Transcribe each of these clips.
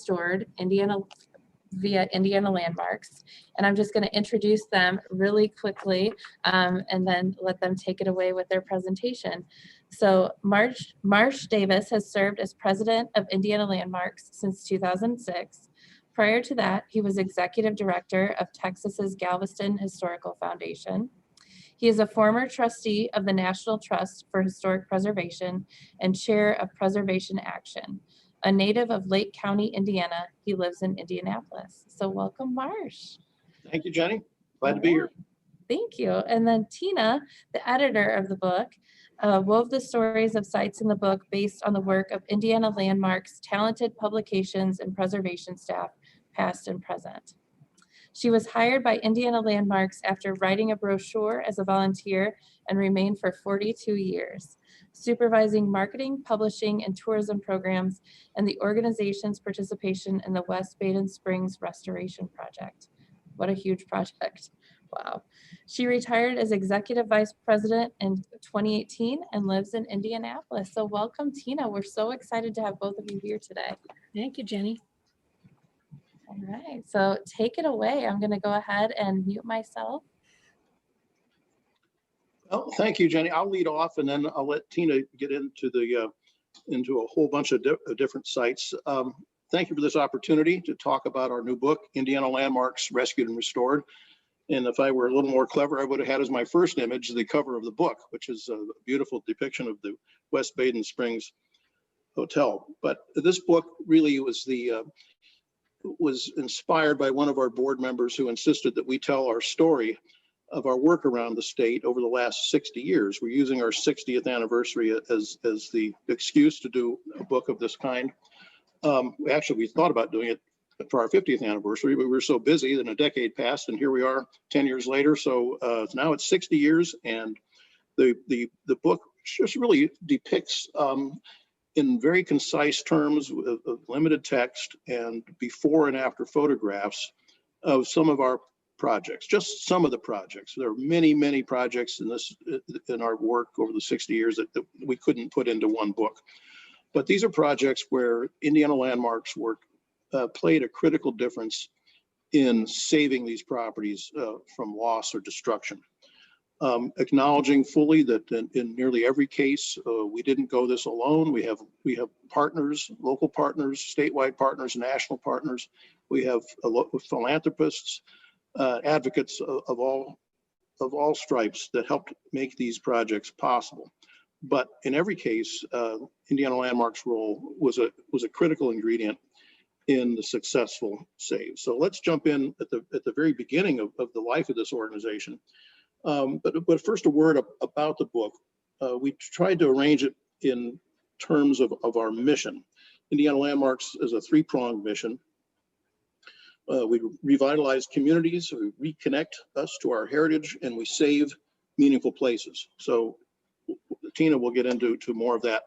Restored, Indiana via Indiana Landmarks. And I'm just going to introduce them really quickly and then let them take it away with their presentation. So Marsh Davis has served as president of Indiana Landmarks since 2006. Prior to that, he was executive director of Texas's Galveston Historical Foundation. He is a former trustee of the National Trust for Historic Preservation and chair of Preservation Action. A native of Lake County, Indiana, he lives in Indianapolis. So welcome, Marsh. Thank you, Jenny. Glad to be here. Thank you. And then Tina, the editor of the book, wove the stories of sites in the book based on the work of Indiana Landmarks' talented publications and preservation staff, past and present. She was hired by Indiana Landmarks after writing a brochure as a volunteer and remained for 42 years, supervising marketing, publishing, and tourism programs and the organization's participation in the West Baden Springs Restoration Project. What a huge project. Wow. She retired as executive vice president in 2018 and lives in Indianapolis. So welcome, Tina. We're so excited to have both of you here today. Thank you, Jenny. All right, so take it away. I'm going to go ahead and mute myself. Well, thank you, Jenny. I'll lead off and then I'll let Tina get into a whole bunch of different sites. Thank you for this opportunity to talk about our new book, Indiana Landmarks Rescued and Restored. And if I were a little more clever, I would have had as my first image the cover of the book, which is a beautiful depiction of the West Baden Springs Hotel. But this book really was inspired by one of our board members who insisted that we tell our story of our work around the state over the last 60 years. We're using our 60th anniversary as the excuse to do a book of this kind. Actually, we thought about doing it for our 50th anniversary, but we were so busy that a decade passed and here we are 10 years later. So now it's 60 years and the book just really depicts in very concise terms of limited text and before and after photographs of some of our projects, just some of the projects. There are many, many projects in our work over the 60 years that we couldn't put into one book. But these are projects where Indiana Landmarks work played a critical difference in saving these properties from loss or destruction. Acknowledging fully that in nearly every case, we didn't go this alone. We have partners, local partners, statewide partners, national partners. We have philanthropists, advocates of all stripes that helped make these projects possible. But in every case, Indiana Landmarks' role was a critical ingredient in the successful save. So let's jump in at the very beginning of the life of this organization. But first, a word about the book. We tried to arrange it in terms of our mission. Indiana Landmarks is a three-pronged mission. We revitalize communities, we reconnect us to our heritage, and we save meaningful places. So Tina will get into more of that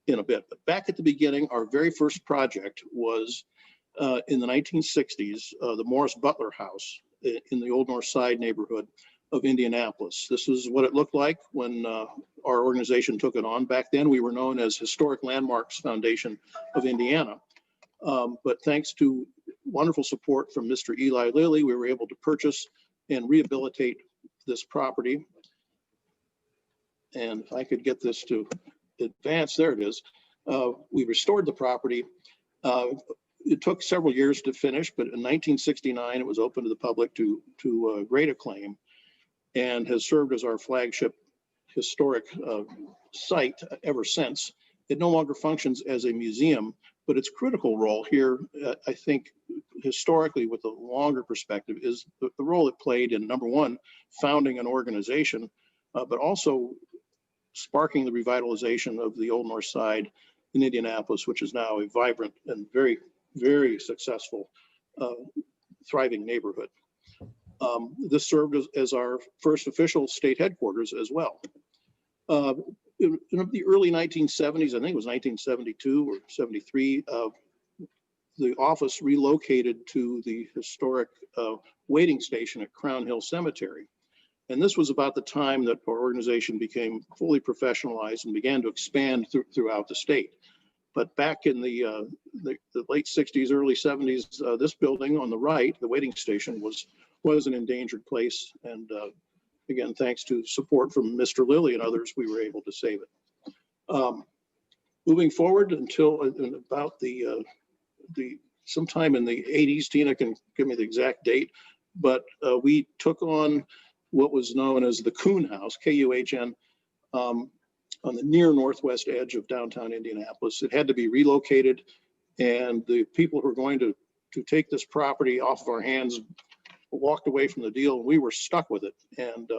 in a bit. But back at the beginning, our very first project was in the 1960s, the Morris Butler House in the Old North Side neighborhood of Indianapolis. This is what it looked like when our organization took it on. Back then, we were known as Historic Landmarks Foundation of Indiana. But thanks to wonderful support from Mr. Eli Lilly, we were able to purchase and rehabilitate this property. And if I could get this to advance, there it is. We restored the property. It took several years to finish, but in 1969, it was open to the public to great acclaim and has served as our flagship historic site ever since. It no longer functions as a museum, but its critical role here, I think, historically with a longer perspective, is the role it played in, number one, founding an organization, but also sparking the revitalization of the Old North Side in Indianapolis, which is now a vibrant and very, very successful, thriving neighborhood. This served as our first official state headquarters as well. In the early 1970s, I think it was 1972 or 73, the office relocated to the historic waiting station at Crown Hill Cemetery. And this was about the time that our organization became fully professionalized and began to expand throughout the state. But back in the late 60s, early 70s, this building on the right, the waiting station, was an endangered place. And again, thanks to support from Mr. Lilly and others, we were able to save it. Moving forward until about the sometime in the 80s, Tina can give me the exact date, but we took on what was known as the Kuhn House, Kuhn, on the near northwest edge of downtown Indianapolis. It had to be relocated, and the people who were going to take this property off of our hands walked away from the deal. We were stuck with it, and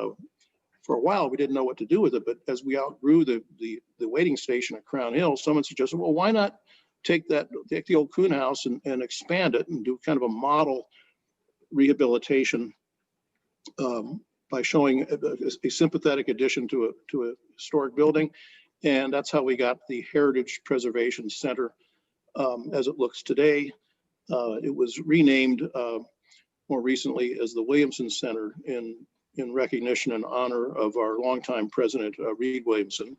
for a while we didn't know what to do with it. But as we outgrew the waiting station at Crown Hill, someone suggested, well, why not take the old Kuhn House and expand it and do kind of a model rehabilitation by showing a sympathetic addition to a historic building. And that's how we got the Heritage Preservation Center as it looks today. It was renamed more recently as the Williamson Center in recognition and honor of our longtime president, Reed Williamson,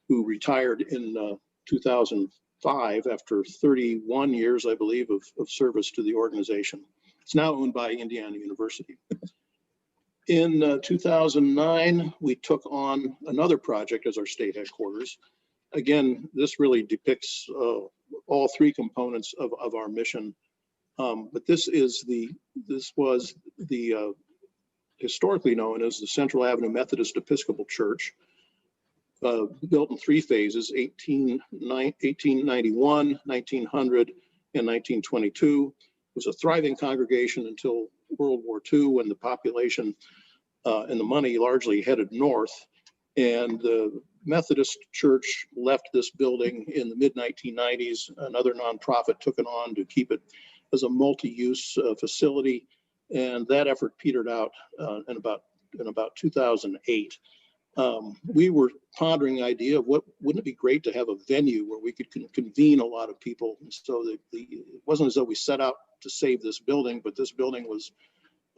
who retired in 2005 after 31 years, I believe, of service to the organization. It's now owned by Indiana University. In 2009, we took on another project as our state headquarters. Again, this really depicts all three components of our mission. But this was the historically known as the Central Avenue Methodist Episcopal Church, built in three phases: 1891, 1900, and 1922. It was a thriving congregation until World War II, when the population and the money largely headed north. And the Methodist Church left this building in the mid-1990s. Another nonprofit took it on to keep it as a multi-use facility. And that effort petered out in about 2008. We were pondering the idea of wouldn't it be great to have a venue where we could convene a lot of people. And so it wasn't as though we set out to save this building, but this building was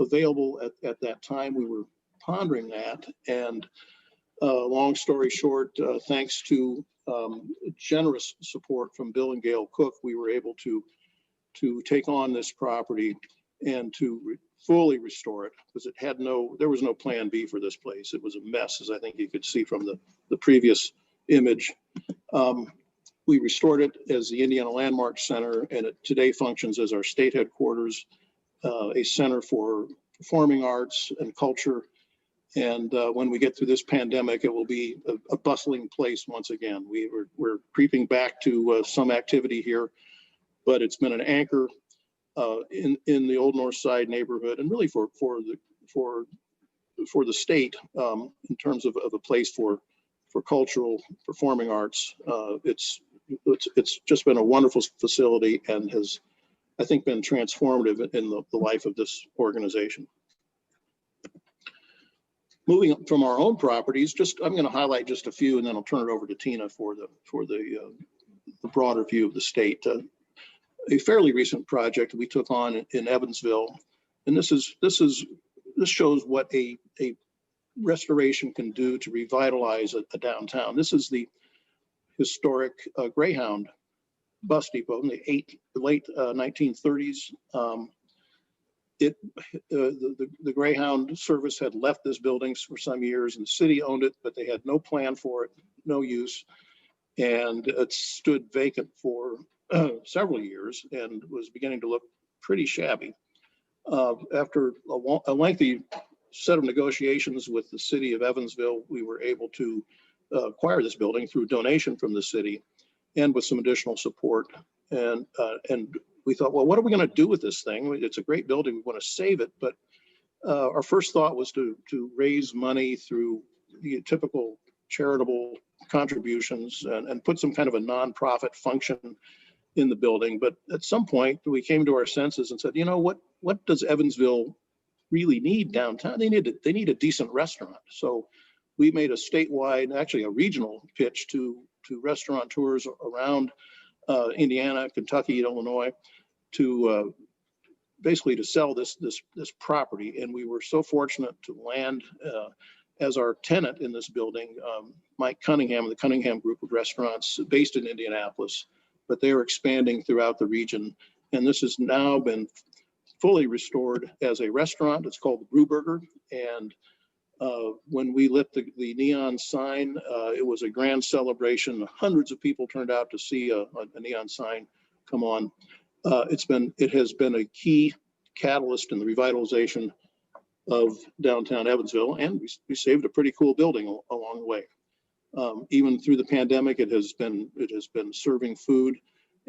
available at that time. We were pondering that, and long story short, thanks to generous support from Bill and Gail Cook, we were able to take on this property and to fully restore it, because there was no plan B for this place. It was a mess, as I think you could see from the previous image. We restored it as the Indiana Landmark Center, and it today functions as our state headquarters, a center for performing arts and culture. And when we get through this pandemic, it will be a bustling place once again. We're creeping back to some activity here, but it's been an anchor in the Old North Side neighborhood, and really for the state in terms of a place for cultural performing arts. It's just been a wonderful facility and has, I think, been transformative in the life of this organization. Moving from our own properties, I'm going to highlight just a few, and then I'll turn it over to Tina for the broader view of the state. A fairly recent project we took on in Evansville, and this shows what a restoration can do to revitalize a downtown. This is the historic Greyhound bus depot in the late 1930s. The Greyhound service had left this building for some years, and the city owned it, but they had no plan for it, no use, and it stood vacant for several years and was beginning to look pretty shabby. After a lengthy set of negotiations with the city of Evansville, we were able to acquire this building through donation from the city and with some additional support. And we thought, well, what are we going to do with this thing? It's a great building. We want to save it. But our first thought was to raise money through the typical charitable contributions and put some kind of a nonprofit function in the building. But at some point, we came to our senses and said, you know, what does Evansville really need downtown? They need a decent restaurant. So we made a statewide, actually a regional pitch to restaurateurs around Indiana, Kentucky, Illinois, to basically to sell this property. And we were so fortunate to land as our tenant in this building, Mike Cunningham, the Cunningham Group of Restaurants based in Indianapolis. but they are expanding throughout the region. And this has now been fully restored as a restaurant. It's called the Brewburger. And when we lit the neon sign, it was a grand celebration. Hundreds of people turned out to see a neon sign come on. It has been a key catalyst in the revitalization of downtown Evansville, and we saved a pretty cool building along the way. Even through the pandemic, it has been serving food,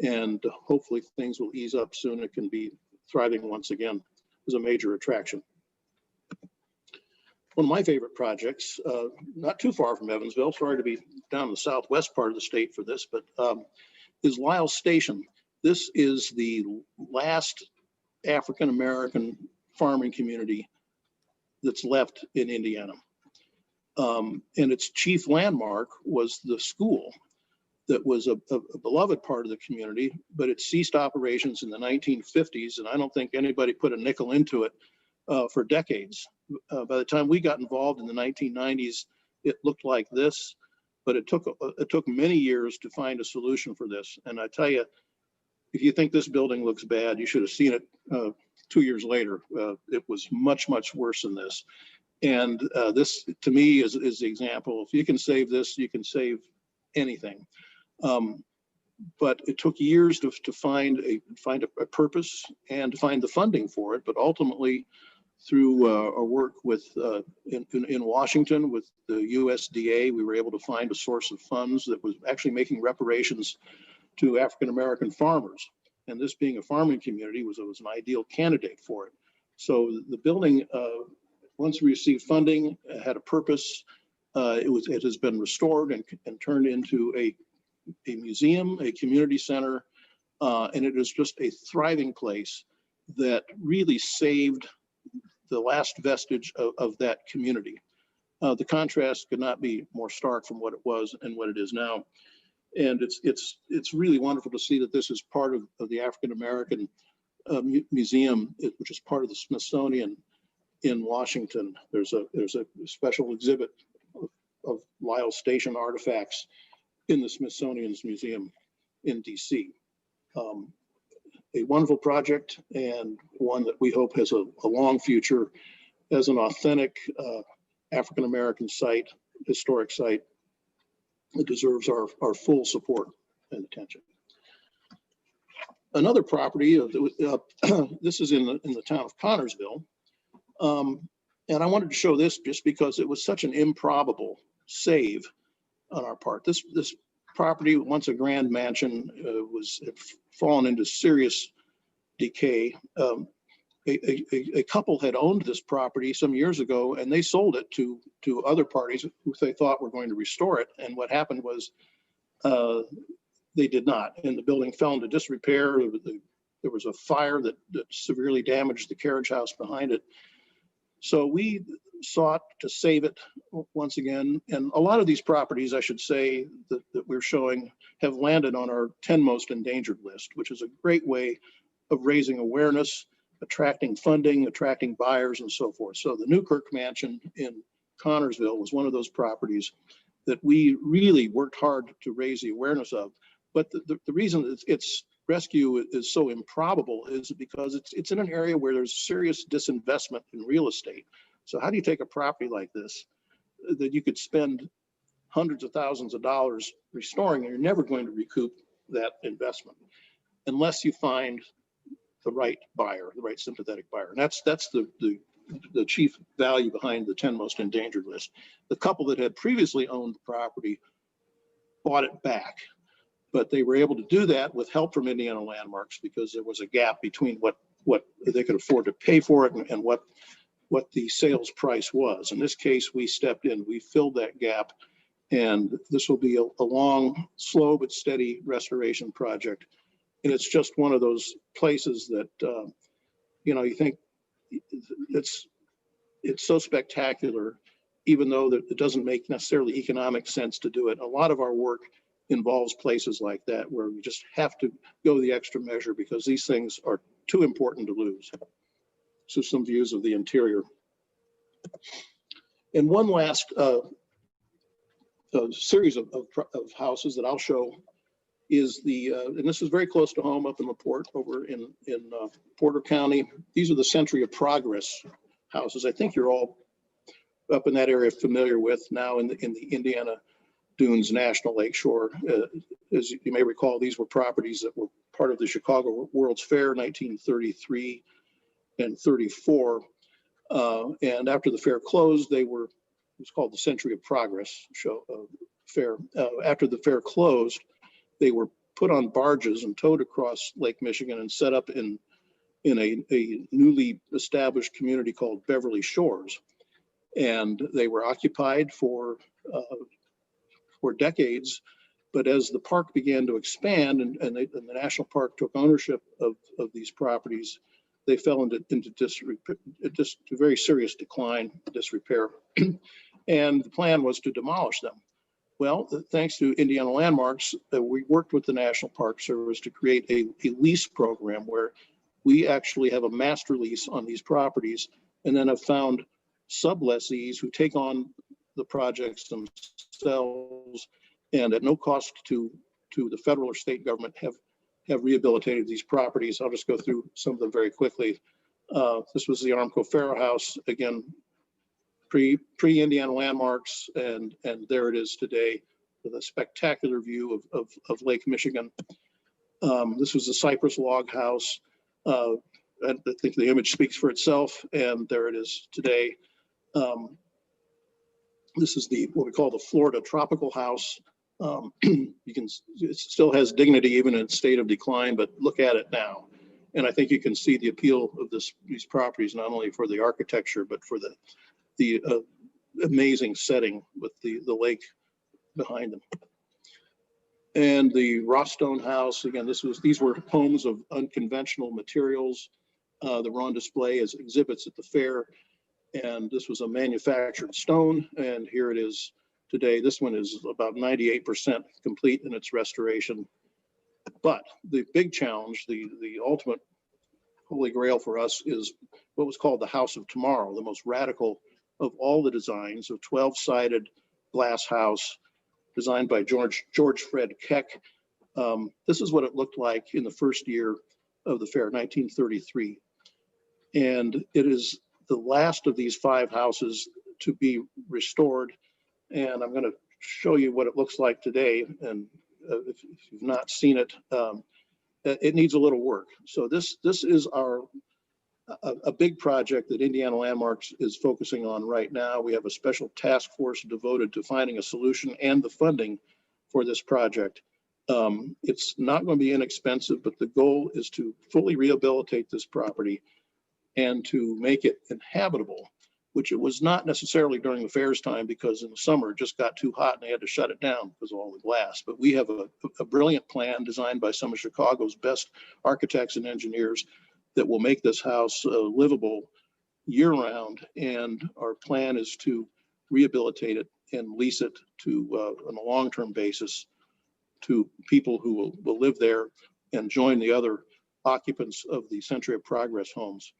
and hopefully things will ease up soon. It can be thriving once again as a major attraction. One of my favorite projects, not too far from Evansville, sorry to be down in the southwest part of the state for this, but is Lyles Station. This is the last African-American farming community that's left in Indiana. And its chief landmark was the school that was a beloved part of the community, but it ceased operations in the 1950s, and I don't think anybody put a nickel into it for decades. By the time we got involved in the 1990s, it looked like this, but it took many years to find a solution for this. And I tell you, if you think this building looks bad, you should have seen it 2 years later. It was much, much worse than this. And this, to me, is the example. If you can save this, you can save anything. But it took years to find a purpose and to find the funding for it. But ultimately, through our work with in Washington with the USDA, we were able to find a source of funds that was actually making reparations to African-American farmers. And this being a farming community was an ideal candidate for it. So the building, once we received funding, had a purpose. It has been restored and turned into a museum, a community center, and it is just a thriving place that really saved the last vestige of that community. The contrast could not be more stark from what it was and what it is now. And it's really wonderful to see that this is part of the African American Museum, which is part of the Smithsonian in Washington. There's a special exhibit of Lyles Station artifacts in the Smithsonian's Museum in DC. A wonderful project, and one that we hope has a long future as an authentic African American site, historic site. It deserves our full support and attention. Another property, this is in the town of Connorsville, and I wanted to show this just because it was such an improbable save on our part. This property, once a grand mansion, had fallen into serious decay. A couple had owned this property some years ago, and they sold it to other parties who they thought were going to restore it. And what happened was they did not, and the building fell into disrepair. There was a fire that severely damaged the carriage house behind it. So we sought to save it once again. And a lot of these properties, I should say, that we're showing have landed on our 10 most endangered list, which is a great way of raising awareness, attracting funding, attracting buyers, and so forth. So the Newkirk Mansion in Connorsville was one of those properties that we really worked hard to raise the awareness of. But the reason its rescue is so improbable is because it's in an area where there's serious disinvestment in real estate. So how do you take a property like this that you could spend hundreds of thousands of dollars restoring, and you're never going to recoup that investment unless you find the right buyer, the right sympathetic buyer. And that's the chief value behind the 10 most endangered list. The couple that had previously owned the property bought it back, but they were able to do that with help from Indiana Landmarks because there was a gap between what they could afford to pay for it and what the sales price was. In this case, we stepped in, we filled that gap, and this will be a long, slow but steady restoration project. And it's just one of those places that, you think it's so spectacular, even though that it doesn't make necessarily economic sense to do it. A lot of our work involves places like that where we just have to go the extra measure because these things are too important to lose. So some views of the interior. And one last series of houses that I'll show is the, and this is very close to home up in LaPorte over in Porter County. These are the Century of Progress houses. I think you're all up in that area familiar with now in the Indiana Dunes National Lakeshore. As you may recall, these were properties that were part of the Chicago World's Fair 1933 and 34. And after the fair closed, it was called the Century of Progress fair. After the fair closed, they were put on barges and towed across Lake Michigan and set up in a newly established community called Beverly Shores. And they were occupied for decades. But as the park began to expand and the national park took ownership of these properties, they fell into very serious decline, disrepair. And the plan was to demolish them. Well, thanks to Indiana Landmarks, we worked with the National Park Service to create a lease program where we actually have a master lease on these properties, and then have found sublessees who take on the projects themselves, and at no cost to the federal or state government have rehabilitated these properties. I'll just go through some of them very quickly. This was the Armco Farrow House, again, pre-Indiana Landmarks, and there it is today with a spectacular view of Lake Michigan. This was the Cypress Log House. I think the image speaks for itself, and there it is today. This is what we call the Florida Tropical House. It still has dignity even in its state of decline, but look at it now. And I think you can see the appeal of these properties, not only for the architecture, but for the amazing setting with the lake behind them. And the Rothstone House, again, these were homes of unconventional materials that were on display as exhibits at the fair. And this was a manufactured stone, and here it is today. This one is about 98% complete in its restoration. But the big challenge, the ultimate holy grail for us, is what was called the House of Tomorrow, the most radical of all the designs, of 12-sided glass house designed by George Fred Keck. This is what it looked like in the first year of the fair, 1933. And it is the last of these 5 houses to be restored. And I'm going to show you what it looks like today. And if you've not seen it, it needs a little work. So this is a big project that Indiana Landmarks is focusing on right now. We have a special task force devoted to finding a solution and the funding for this project. It's not going to be inexpensive, but the goal is to fully rehabilitate this property and to make it inhabitable, which it was not necessarily during the fair's time, because in the summer it just got too hot and they had to shut it down because of all the glass. But we have a brilliant plan designed by some of Chicago's best architects and engineers that will make this house livable year-round. And our plan is to rehabilitate it and lease it to on a long-term basis to people who will live there and join the other occupants of the Century of Progress homes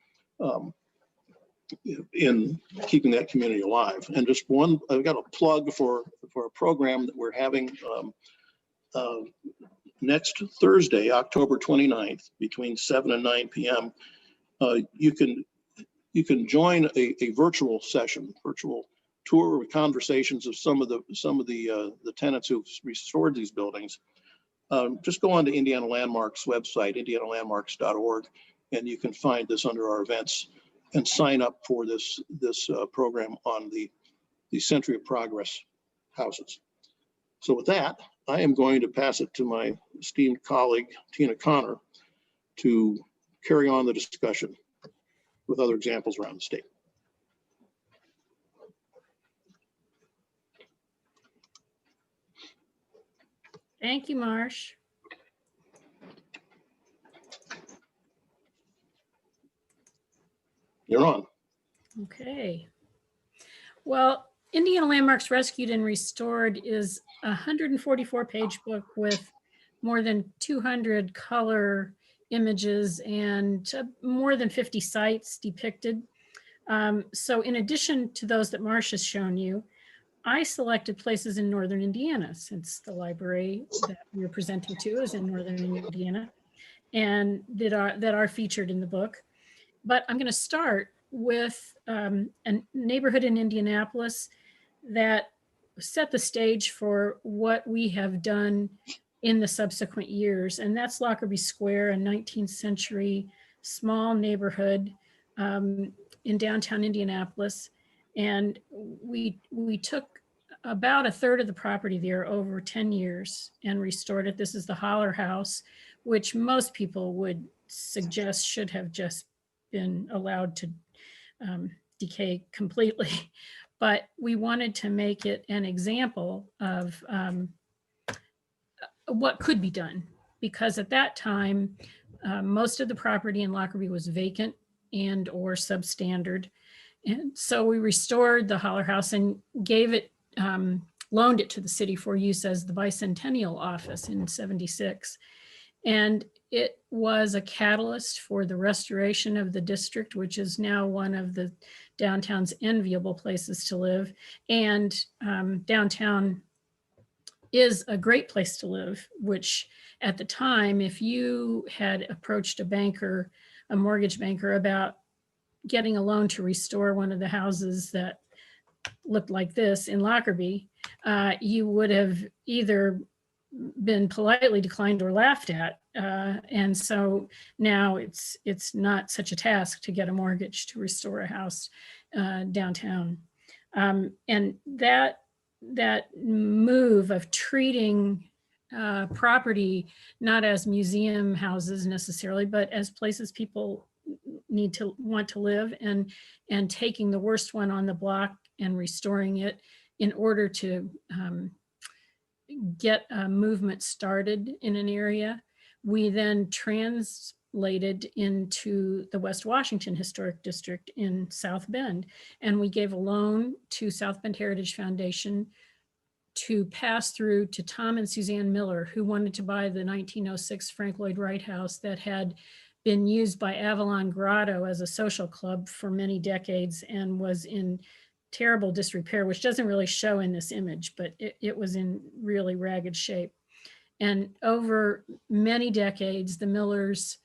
in keeping that community alive. And just I've got a plug for a program that we're having next Thursday, October 29th, between 7 and 9 p.m. You can join a virtual session, virtual tour with conversations of some of the tenants who've restored these buildings. Just go on to Indiana Landmarks website, indianalandmarks.org, and you can find this under our events and sign up for this program on the Century of Progress houses. So with that, I am going to pass it to my esteemed colleague, Tina Connor, to carry on the discussion with other examples around the state. Thank you, Marsh. You're on. Okay. Well, Indiana Landmarks Rescued and Restored is a 144-page book with more than 200 color images and more than 50 sites depicted. So in addition to those that Marsh has shown you, I selected places in northern Indiana, since the library that we're presenting to is in northern Indiana, and that are featured in the book. But I'm going to start with a neighborhood in Indianapolis that set the stage for what we have done in the subsequent years. And that's Lockerbie Square, a 19th century small neighborhood in downtown Indianapolis. And we took about a third of the property there over 10 years and restored it. This is the Holler House, which most people would suggest should have just been allowed to decay completely. But we wanted to make it an example of what could be done, because at that time, most of the property in Lockerbie was vacant and or substandard. And so we restored the Holler House and gave it, loaned it to the city for use as the Bicentennial Office in '76. And it was a catalyst for the restoration of the district, which is now one of the downtown's enviable places to live. And downtown is a great place to live, which at the time, if you had approached a banker, a mortgage banker, about getting a loan to restore one of the houses that looked like this in Lockerbie, you would have either been politely declined or laughed at. And so now it's not such a task to get a mortgage to restore a house downtown. And that move of treating property not as museum houses necessarily, but as places people want to live, and taking the worst one on the block and restoring it in order to get a movement started in an area. We then translated into the West Washington Historic District in South Bend, and we gave a loan to South Bend Heritage Foundation to pass through to Tom and Suzanne Miller, who wanted to buy the 1906 Frank Lloyd Wright house that had been used by Avalon Grotto as a social club for many decades and was in terrible disrepair, which doesn't really show in this image, but it was in really ragged shape. And over many decades, the Millers,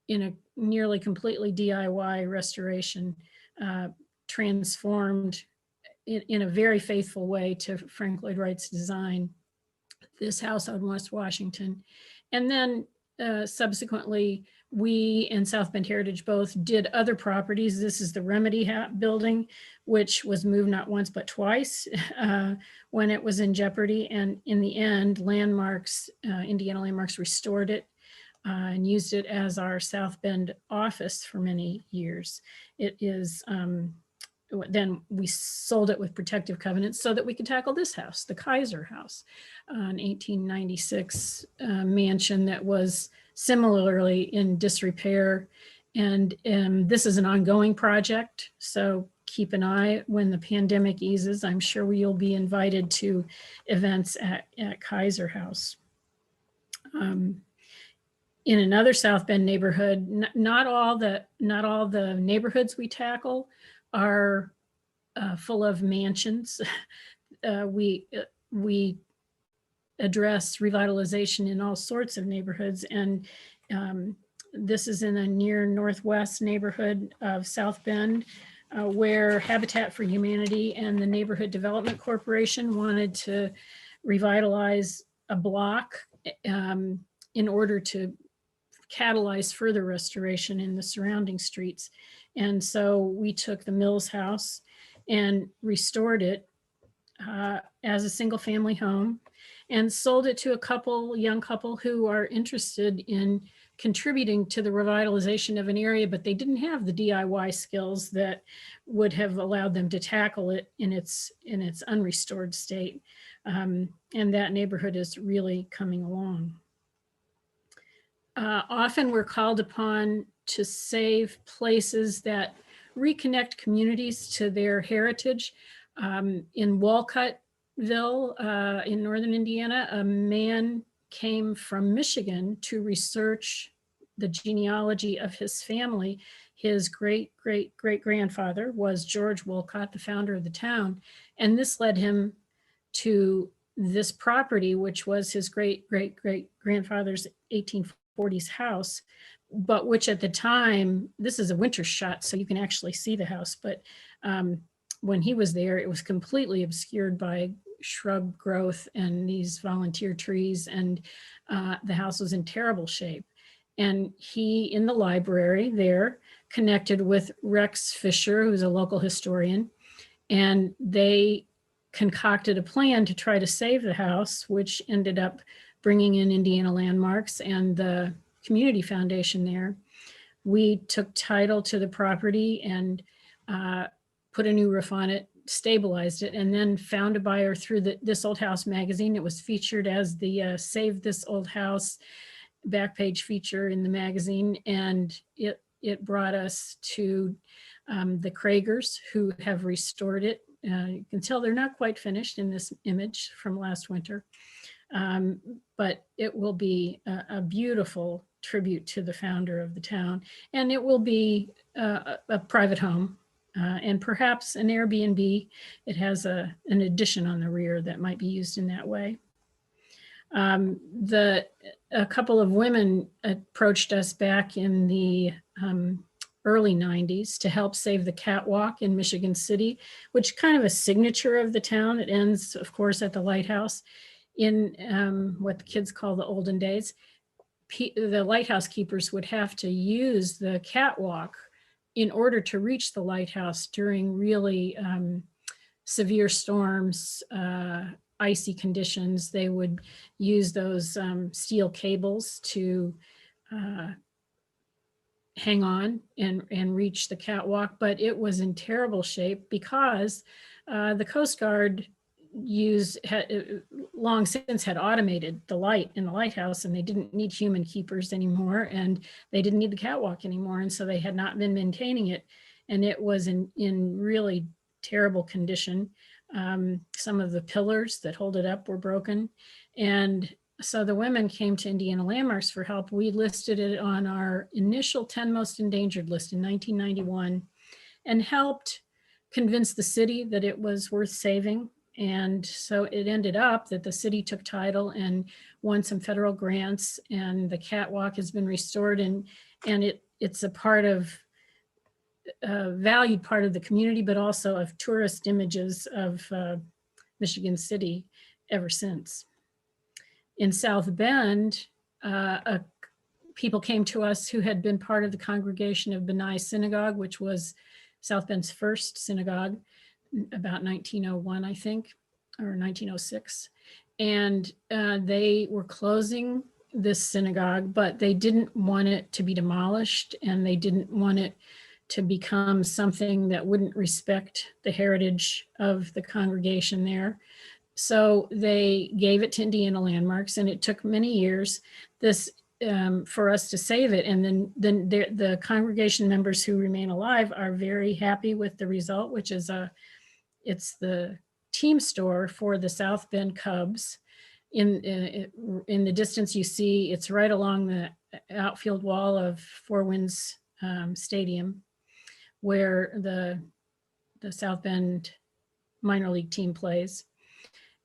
in a nearly completely DIY restoration, transformed in a very faithful way to Frank Lloyd Wright's design this house on West Washington. And then subsequently, we and South Bend Heritage both did other properties. This is the Remedy building, which was moved not once but twice when it was in jeopardy. And in the end, Landmarks, Indiana Landmarks, restored it and used it as our South Bend office for many years. It is, then we sold it with protective covenants so that we could tackle this house, the Kaiser House, an 1896 mansion that was similarly in disrepair. And this is an ongoing project, so keep an eye when the pandemic eases. I'm sure you'll be invited to events at Kaiser House. In another South Bend neighborhood, not all the neighborhoods we tackle are full of mansions. We address revitalization in all sorts of neighborhoods, and this is in a near northwest neighborhood of South Bend, where Habitat for Humanity and the Neighborhood Development Corporation wanted to revitalize a block in order to catalyze further restoration in the surrounding streets. And so we took the Mills House and restored it as a single family home and sold it to a young couple who are interested in contributing to the revitalization of an area, but they didn't have the DIY skills that would have allowed them to tackle it in its unrestored state. And that neighborhood is really coming along. Often we're called upon to save places that reconnect communities to their heritage. In Walcuttville, in northern Indiana, a man came from Michigan to research the genealogy of his family. His great-great-great-grandfather was George Wolcott, the founder of the town. And this led him to this property, which was his great-great-great-grandfather's 1840s house, but which at the time, this is a winter shot, so you can actually see the house, but when he was there, it was completely obscured by shrub growth and these volunteer trees, and the house was in terrible shape. And he, in the library there, connected with Rex Fisher, who's a local historian, and they concocted a plan to try to save the house, which ended up bringing in Indiana Landmarks and the community foundation there. We took title to the property and put a new roof on it, stabilized it, and then found a buyer through This Old House magazine. It was featured as the Save This Old House back page feature in the magazine, and it brought us to the Kragers, who have restored it. You can tell they're not quite finished in this image from last winter, but it will be a beautiful tribute to the founder of the town, and it will be a private home and perhaps an Airbnb. It has an addition on the rear that might be used in that way. A couple of women approached us back in the early 90s to help save the catwalk in Michigan City, which kind of a signature of the town. It ends, of course, at the lighthouse in what the kids call the olden days. The lighthouse keepers would have to use the catwalk in order to reach the lighthouse during really severe storms, icy conditions. They would use those steel cables to hang on and reach the catwalk, but it was in terrible shape because the Coast Guard long since had automated the light in the lighthouse, and they didn't need human keepers anymore, and they didn't need the catwalk anymore, and so they had not been maintaining it, and it was in really terrible condition. Some of the pillars that hold it up were broken, and so the women came to Indiana Landmarks for help. We listed it on our initial 10 most endangered list in 1991 and helped convince the city that it was worth saving. And so it ended up that the city took title and won some federal grants, and the catwalk has been restored, and it's a part of a valued part of the community, but also of tourist images of Michigan City ever since. In South Bend, people came to us who had been part of the congregation of Benai Synagogue, which was South Bend's first synagogue, about 1901, I think, or 1906. And they were closing this synagogue, but they didn't want it to be demolished, and they didn't want it to become something that wouldn't respect the heritage of the congregation there. So they gave it to Indiana Landmarks, and it took many years for us to save it. And then the congregation members who remain alive are very happy with the result, which is it's the team store for the South Bend Cubs. In the distance you see, it's right along the outfield wall of Four Winds Stadium, where the South Bend minor league team plays.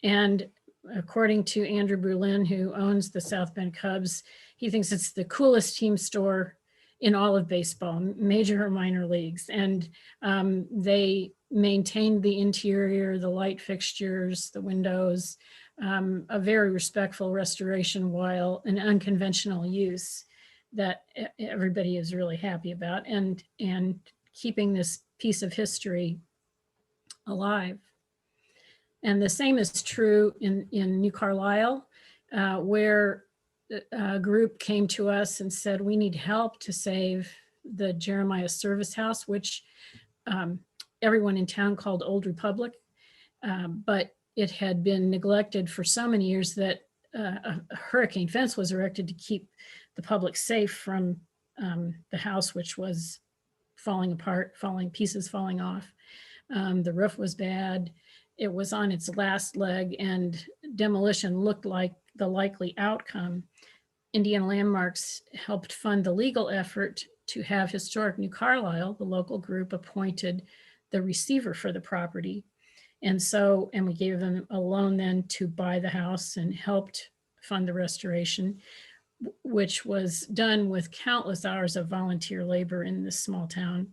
And according to Andrew Brulin, who owns the South Bend Cubs, he thinks it's the coolest team store in all of baseball, major or minor leagues. And they maintained the interior, the light fixtures, the windows, a very respectful restoration while an unconventional use that everybody is really happy about, and keeping this piece of history alive. And the same is true in New Carlisle, where a group came to us and said, we need help to save the Jeremiah Service House, which everyone in town called Old Republic, but it had been neglected for so many years that a hurricane fence was erected to keep the public safe from the house, which was falling apart, pieces falling off. The roof was bad. It was on its last leg, and demolition looked like the likely outcome. Indiana Landmarks helped fund the legal effort to have Historic New Carlisle, the local group, appointed the receiver for the property. And we gave them a loan then to buy the house and helped fund the restoration, which was done with countless hours of volunteer labor in this small town.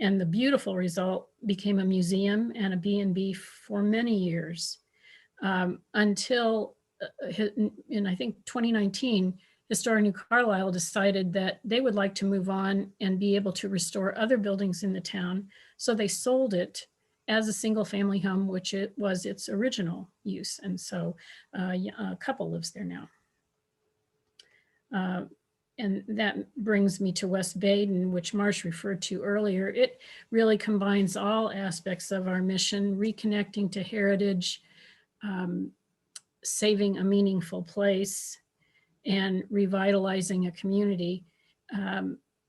And the beautiful result became a museum and a B&B for many years, until in I think 2019, Historic New Carlisle decided that they would like to move on and be able to restore other buildings in the town. So they sold it as a single family home, which it was its original use. And so a couple lives there now. And that brings me to West Baden, which Marsh referred to earlier. It really combines all aspects of our mission, reconnecting to heritage, saving a meaningful place, and revitalizing a community.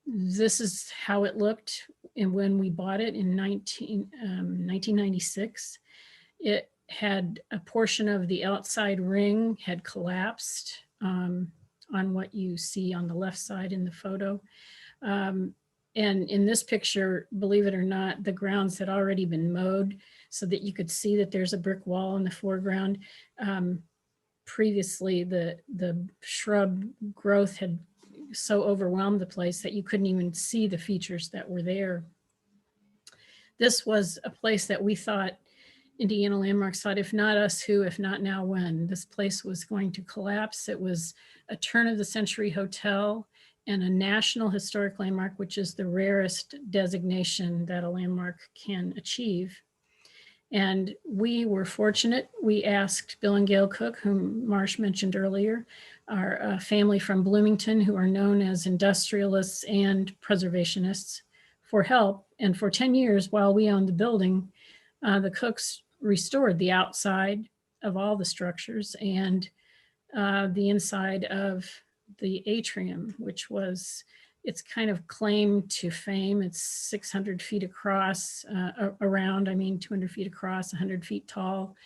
This is how it looked when we bought it in 1996. It had a portion of the outside ring had collapsed on what you see on the left side in the photo. And in this picture, believe it or not, the grounds had already been mowed so that you could see that there's a brick wall in the foreground. Previously, the shrub growth had so overwhelmed the place that you couldn't even see the features that were there. This was a place that we thought, Indiana Landmarks thought, if not us, who, if not now, when? This place was going to collapse. It was a turn of the century hotel and a National Historic Landmark, which is the rarest designation that a landmark can achieve. And we were fortunate. We asked Bill and Gail Cook, whom Marsh mentioned earlier, our family from Bloomington, who are known as industrialists and preservationists, for help. And for 10 years, while we owned the building, the Cooks restored the outside of all the structures and the inside of the atrium, which was its kind of claim to fame. It's 600 feet across, around, 200 feet across, 100 feet tall.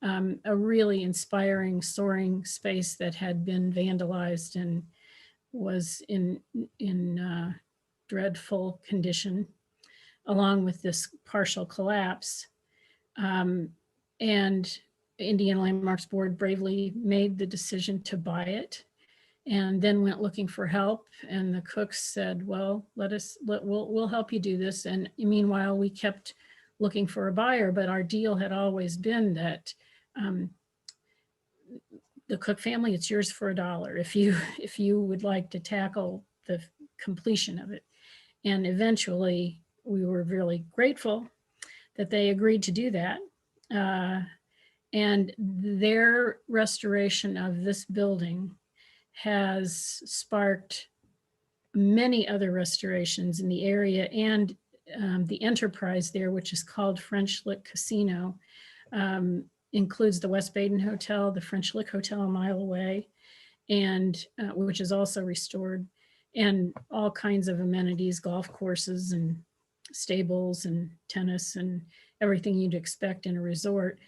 A really inspiring, soaring space that had been vandalized and was in dreadful condition, along with this partial collapse. And Indiana Landmarks Board bravely made the decision to buy it, and then went looking for help. And the Cooks said, well, we'll help you do this. And meanwhile, we kept looking for a buyer, but our deal had always been that the Cook family, it's yours for $1 if you would like to tackle the completion of it. And eventually we were really grateful that they agreed to do that. And their restoration of this building has sparked many other restorations in the area, and the enterprise there, which is called French Lick Casino, includes the West Baden Hotel, the French Lick Hotel a mile away, and which is also restored, and all kinds of amenities, golf courses and stables and tennis and everything you'd expect in a resort.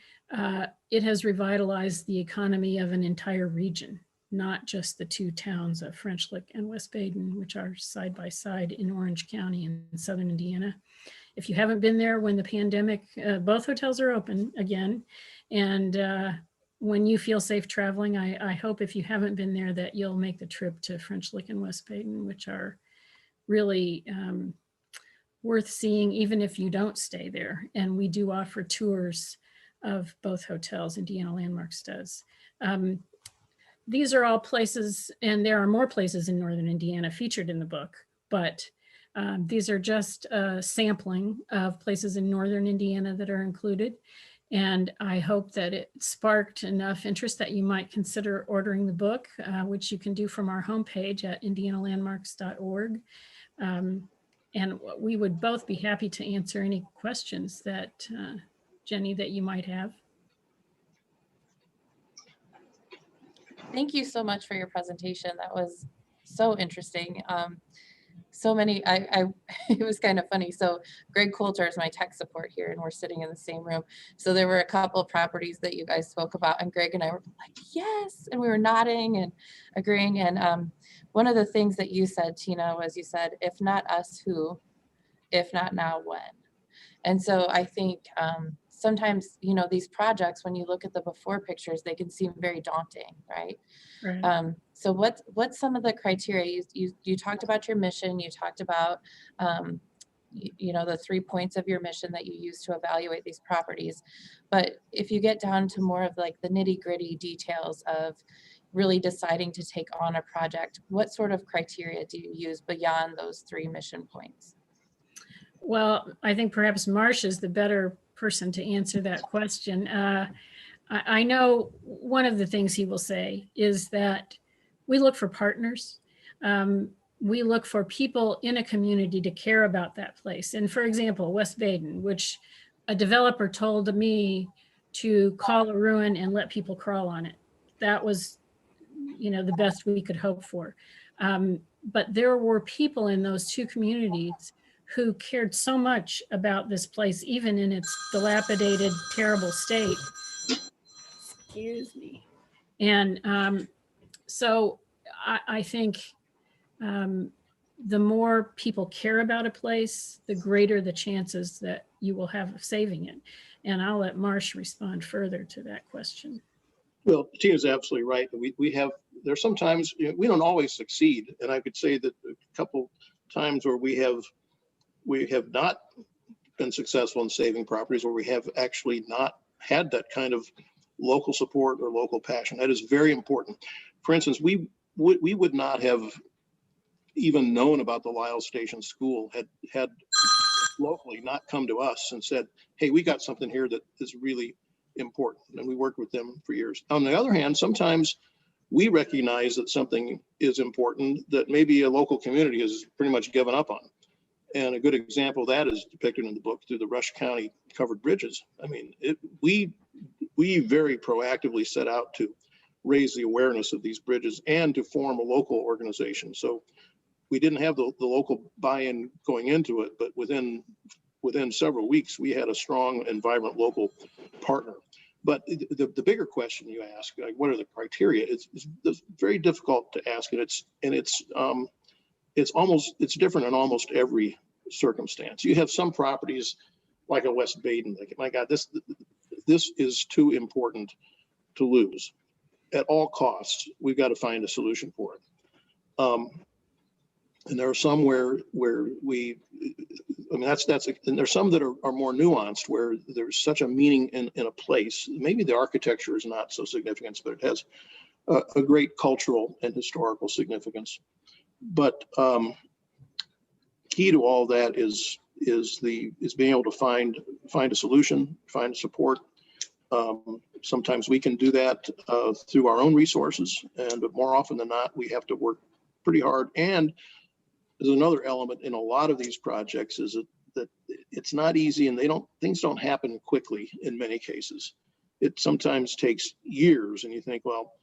It has revitalized the economy of an entire region, not just the two towns of French Lick and West Baden, which are side by side in Orange County in southern Indiana. If you haven't been there when the pandemic, both hotels are open again. And when you feel safe traveling, I hope if you haven't been there that you'll make the trip to French Lick and West Baden, which are really worth seeing, even if you don't stay there. And we do offer tours of both hotels. Indiana Landmarks does. These are all places, and there are more places in Northern Indiana featured in the book, but these are just a sampling of places in Northern Indiana that are included. And I hope that it sparked enough interest that you might consider ordering the book, which you can do from our homepage at indianalandmarks.org. And we would both be happy to answer any questions that, Jenny, that you might have. Thank you so much for your presentation. That was so interesting. So many, it was kind of funny. So Greg Coulter is my tech support here, and we're sitting in the same room. So there were a couple of properties that you guys spoke about, and Greg and I were like, yes, and we were nodding and agreeing. And one of the things that you said, Tina, was you said, if not us, who? If not now, when? And so I think sometimes, you know, these projects, when you look at the before pictures, they can seem very daunting, right? Right. So what's some of the criteria? You talked about your mission, you talked about, you know, the 3 points of your mission that you use to evaluate these properties. But if you get down to more of like the nitty gritty details of really deciding to take on a project, what sort of criteria do you use beyond those 3 mission points? Well, I think perhaps Marsh is the better person to answer that question. I know one of the things he will say is that we look for partners. We look for people in a community to care about that place. And for example, West Baden, which a developer told me to call a ruin and let people crawl on it. That was, you know, the best we could hope for. But there were people in those 2 communities who cared so much about this place, even in its dilapidated, terrible state. Excuse me. And so I think the more people care about a place, the greater the chances that you will have of saving it. And I'll let Marsh respond further to that question. Well, Tina's absolutely right. We have, there's sometimes, you know, we don't always succeed. And I could say that a couple times where we have not been successful in saving properties, where we have actually not had that kind of local support or local passion. That is very important. For instance, we would not have even known about the Lyle Station School had locally not come to us and said, hey, we got something here that is really important. And we worked with them for years. On the other hand, sometimes we recognize that something is important that maybe a local community has pretty much given up on. And a good example of that is depicted in the book through the Rush County covered bridges. I mean, we very proactively set out to raise the awareness of these bridges and to form a local organization. So we didn't have the local buy-in going into it, but within several weeks, we had a strong and vibrant local partner. But the bigger question you ask, like, what are the criteria? It's very difficult to ask, and it's different in almost every circumstance. You have some properties like a West Baden, like, my God, this is too important to lose. At all costs, we've got to find a solution for it. And there are some where we, I mean, and there's some that are more nuanced, where there's such a meaning in a place. Maybe the architecture is not so significant, but it has a great cultural and historical significance. But key to all that is being able to find a solution, find support. Sometimes we can do that through our own resources, but more often than not, we have to work pretty hard. And there's another element in a lot of these projects is that it's not easy, and things don't happen quickly in many cases. It sometimes takes years, and you think, well,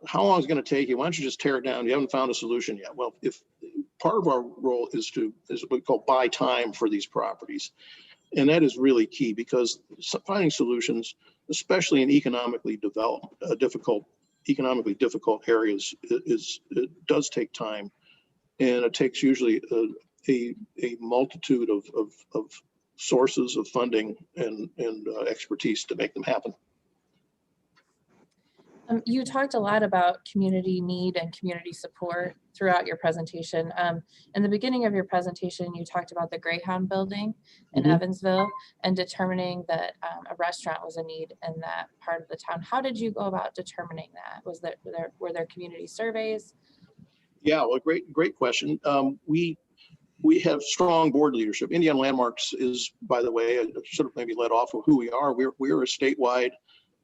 how long is it going to take you? Why don't you just tear it down? You haven't found a solution yet. Well, if part of our role is what we call buy time for these properties. And that is really key, because finding solutions, especially in economically difficult areas, it does take time, and it takes usually a multitude of sources of funding and expertise to make them happen. You talked a lot about community need and community support throughout your presentation. In the beginning of your presentation, you talked about the Greyhound building in Evansville and determining that a restaurant was a need in that part of the town. How did you go about determining that? Were there community surveys? Yeah, well, great question. We have strong board leadership. Indiana Landmarks is, by the way, I should have maybe led off with who we are. We're a statewide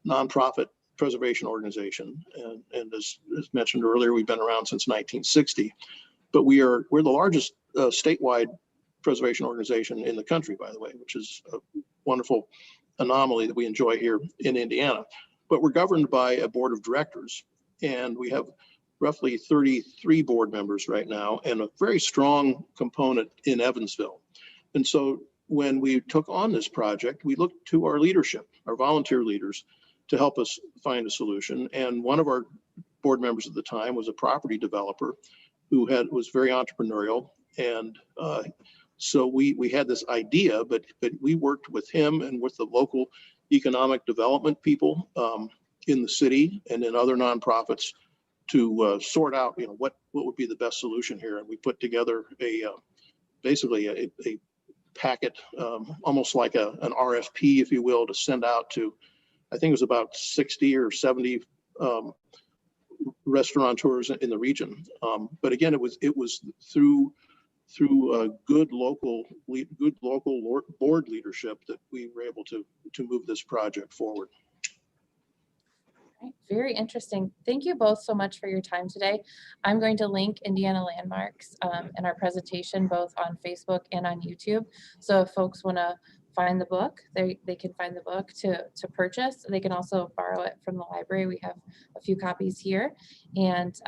nonprofit preservation organization, and as mentioned earlier, we've been around since 1960. But we're the largest statewide preservation organization in the country, by the way, which is a wonderful anomaly that we enjoy here in Indiana. But we're governed by a board of directors, and we have roughly 33 board members right now, and a very strong component in Evansville. And so when we took on this project, we looked to our leadership, our volunteer leaders, to help us find a solution. And one of our board members at the time was a property developer who was very entrepreneurial, and So we had this idea, but we worked with him and with the local economic development people in the city and in other nonprofits to sort out, what would be the best solution here. And we put together basically a packet, almost like an RFP, if you will, to send out to, I think it was about 60 or 70 restaurateurs in the region. But again, it was through good local board leadership that we were able to move this project forward. Right, very interesting. Thank you both so much for your time today. I'm going to link Indiana Landmarks in our presentation, both on Facebook and on YouTube. So if folks want to find the book, they can find the book to purchase. They can also borrow it from the library. We have a few copies here. And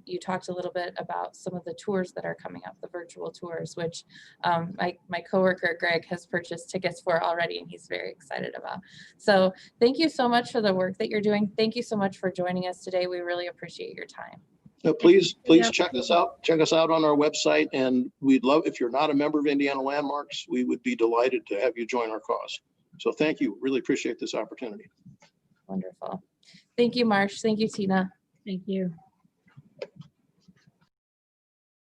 you talked a little bit about some of the tours that are coming up, the virtual tours, which my coworker Greg has purchased tickets for already, and he's very excited about. So thank you so much for the work that you're doing. Thank you so much for joining us today. We really appreciate your time. Please check us out. Check us out on our website, and we'd love, if you're not a member of Indiana Landmarks, we would be delighted to have you join our cause. So thank you. Really appreciate this opportunity. Wonderful. Thank you, Marsh. Thank you, Tina. Thank you.